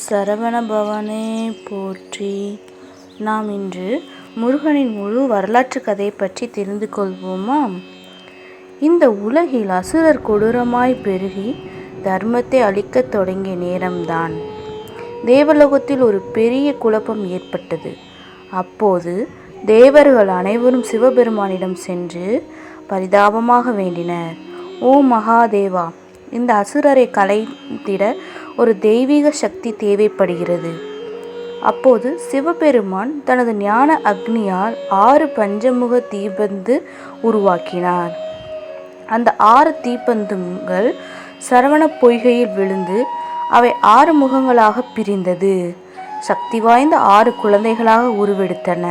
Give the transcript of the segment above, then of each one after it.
சரவணபவனே போற்றி. நாம் இன்று முருகனின் முழு வரலாற்று கதையை பற்றி தெரிந்து கொள்வோமா? இந்த உலகில் அசுரர் கொடூரமாய் பெருகி தர்மத்தை அழிக்கத் தொடங்கிய நேரம்தான் தேவலோகத்தில் ஒரு பெரிய குழப்பம் ஏற்பட்டது. அப்போது தேவர்கள் அனைவரும் சிவபெருமானிடம் சென்று பரிதாபமாக வேண்டினர். ஓ மகாதேவா, இந்த அசுரரை கலைத்திட ஒரு தெய்வீக சக்தி தேவைப்படுகிறது. அப்போது சிவபெருமான் தனது ஞான அக்னியால் 6 பஞ்சமுக தீப்பந்து உருவாக்கினார். அந்த 6 தீப்பந்துகள் சரவண பொய்கையில் விழுந்து அவை 6 முகங்களாக பிரிந்தது. சக்தி வாய்ந்த 6 குழந்தைகளாக உருவெடுத்தன.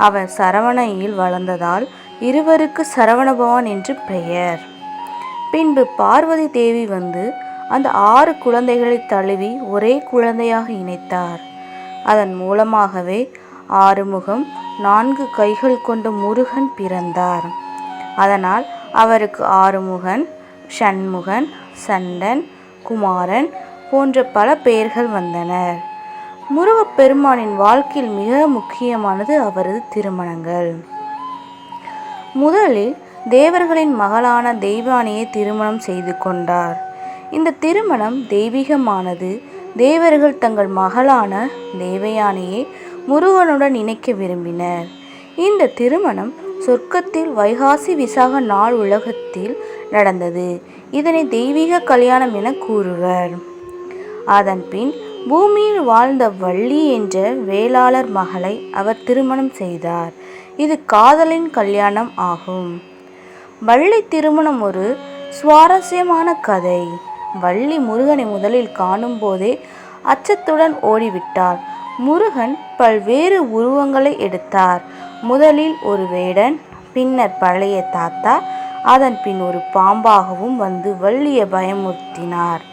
அவர் சரவணையில் வளர்ந்ததால் இருவருக்கு சரவணபவன் என்று பெயர். பின்பு பார்வதி தேவி வந்து அந்த 6 குழந்தைகளை தழுவி ஒரே குழந்தையாக இணைத்தார். அதன் மூலமாகவே 6 முகம் 4 கைகள் கொண்ட முருகன் பிறந்தார். அதனால் அவருக்கு ஆறுமுகன், ஷண்முகன், சண்டன், குமாரன் போன்ற பல பெயர்கள் வந்தனர். முருகப்பெருமானின் வாழ்க்கையில் மிக முக்கியமானது அவரது திருமணங்கள். முதலில் தேவர்களின் மகளான தெய்வானையை திருமணம் செய்து கொண்டார். இந்த திருமணம் தெய்வீகமானது. தேவர்கள் தங்கள் மகளான தேவயானையை முருகனுடன் இணைக்க விரும்பினர். இந்த திருமணம் சொர்க்கத்தில் வைகாசி விசாக நாள் உலகத்தில் நடந்தது. இதனை தெய்வீக கல்யாணம் என கூறுவர். அதன்பின் பூமியில் வாழ்ந்த வள்ளி என்ற வேளாளர் மகளை அவர் திருமணம் செய்தார். இது காதலின் கல்யாணம் ஆகும். வள்ளி திருமணம் ஒரு சுவாரஸ்யமான கதை. வள்ளி முருகனை முதலில் காணும் போதே அச்சத்துடன் ஓடிவிட்டார். முருகன் பல்வேறு உருவங்களை எடுத்தார். முதலில் ஒரு வேடன், பின்னர் பழைய தாத்தா, அதன் பின் ஒரு பாம்பாகவும் வந்து வள்ளியை பயமுறுத்தினார்.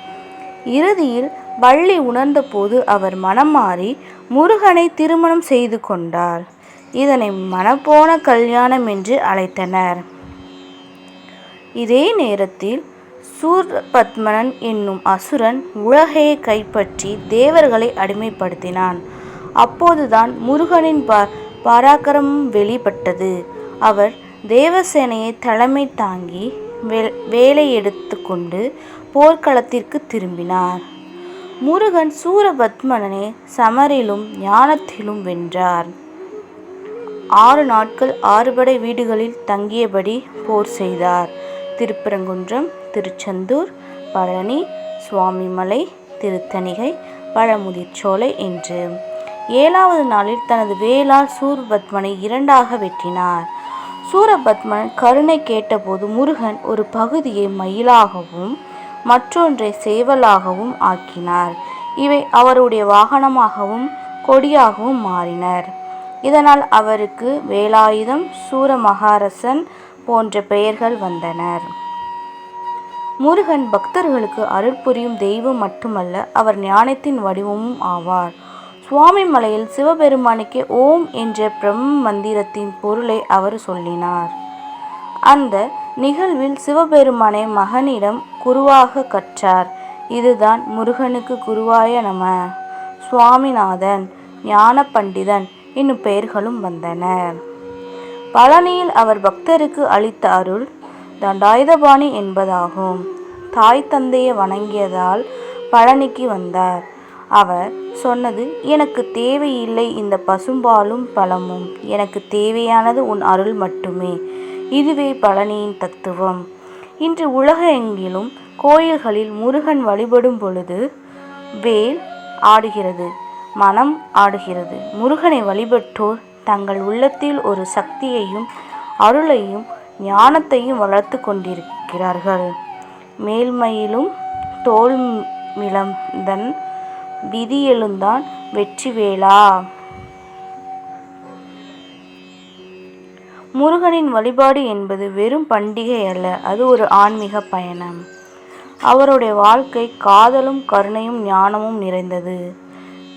இறுதியில் வள்ளி உணர்ந்த போது அவர் மனம் மாறி முருகனை திருமணம் செய்து கொண்டார். இதனை மனப்போன கல்யாணம் என்று அழைத்தனர். இதே நேரத்தில் சூரபத்மன் என்னும் அசுரன் உலகையை கைப்பற்றி தேவர்களை அடிமைப்படுத்தினான். அப்போதுதான் முருகனின் பராக்கிரமம் வெளிப்பட்டது. அவர் தேவசேனையை தலைமை தாங்கி வேலை எடுத்து கொண்டு போர்க்களத்திற்கு திரும்பினார். முருகன் சூரபத்மனை சமரிலும் ஞானத்திலும் வென்றார். 6 நாட்கள் 6 படை வீடுகளில் தங்கியபடி போர் செய்தார். திருப்பரங்குன்றம், திருச்செந்தூர், பழனி, சுவாமிமலை, திருத்தணிகை, பழமுதிர்ச்சோலை என்று 7வது நாளில் தனது வேலால் சூரபத்மனை 2ஆக வெட்டினார். சூரபத்மன் கருணை கேட்டபோது முருகன் ஒரு பகுதியை மயிலாகவும் மற்றொன்றை சேவலாகவும் ஆக்கினார். இவை அவருடைய வாகனமாகவும் கொடியாகவும் மாறினர். இதனால் அவருக்கு வேலாயுதம், சூரமகாரசன் போன்ற பெயர்கள் வந்தனர். முருகன் பக்தர்களுக்கு அருள் புரியும் தெய்வம் மட்டுமல்ல, அவர் ஞானத்தின் வடிவமும் ஆவார். சுவாமி மலையில் சிவபெருமானுக்கே ஓம் என்ற பிரம்ம மந்திரத்தின் பொருளை அவர் சொல்லினார். அந்த நிகழ்வில் சிவபெருமானை மகனிடம் குருவாக கற்றார். இதுதான் முருகனுக்கு குருவாய நம, சுவாமிநாதன், ஞான பண்டிதன் என்னும் பெயர்களும் வந்தனர். பழனியில் அவர் பக்தருக்கு அளித்த அருள் தண்டாயுதபாணி என்பதாகும். தாய் தந்தையை வணங்கியதால் பழனிக்கு வந்தார். அவர் சொன்னது, எனக்கு தேவையில்லை இந்த பசும்பாலும் பழமும், எனக்கு தேவையானது உன் அருள் மட்டுமே. இதுவே பழனியின் தத்துவம். இன்று உலகெங்கிலும் கோயில்களில் முருகன் வழிபடும் பொழுது வேல் ஆடுகிறது, மனம் ஆடுகிறது. முருகனை வழிபட்டோர் தங்கள் உள்ளத்தில் ஒரு சக்தியையும் அருளையும் ஞானத்தையும் வளர்த்து கொண்டிருக்கிறார்கள். மேல்மையிலும் தோல் மிளந்தன் விதி எழுந்தான் வெற்றிவேலா. முருகனின் வழிபாடு என்பது வெறும் பண்டிகை அல்ல, அது ஒரு ஆன்மீக பயணம். அவருடைய வாழ்க்கை காதலும் கருணையும் ஞானமும் நிறைந்தது.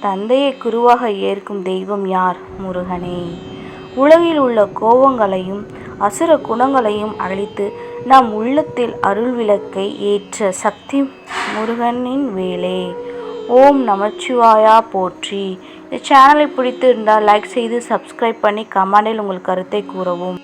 தந்தையை குருவாக ஏற்கும் தெய்வம் யார்? முருகனே. உலகில் உள்ள கோபங்களையும் அசுர குணங்களையும் அழித்து நம் உள்ளத்தில் அருள் விளக்கை ஏற்ற சக்தி முருகனின் வேலே. ஓம் நமச்சிவாயா போற்றி. இந்த சேனலை பிடித்து இருந்தால் லைக் செய்து சப்ஸ்கிரைப் பண்ணி கமெண்டில் உங்கள் கருத்தை கூறவும்.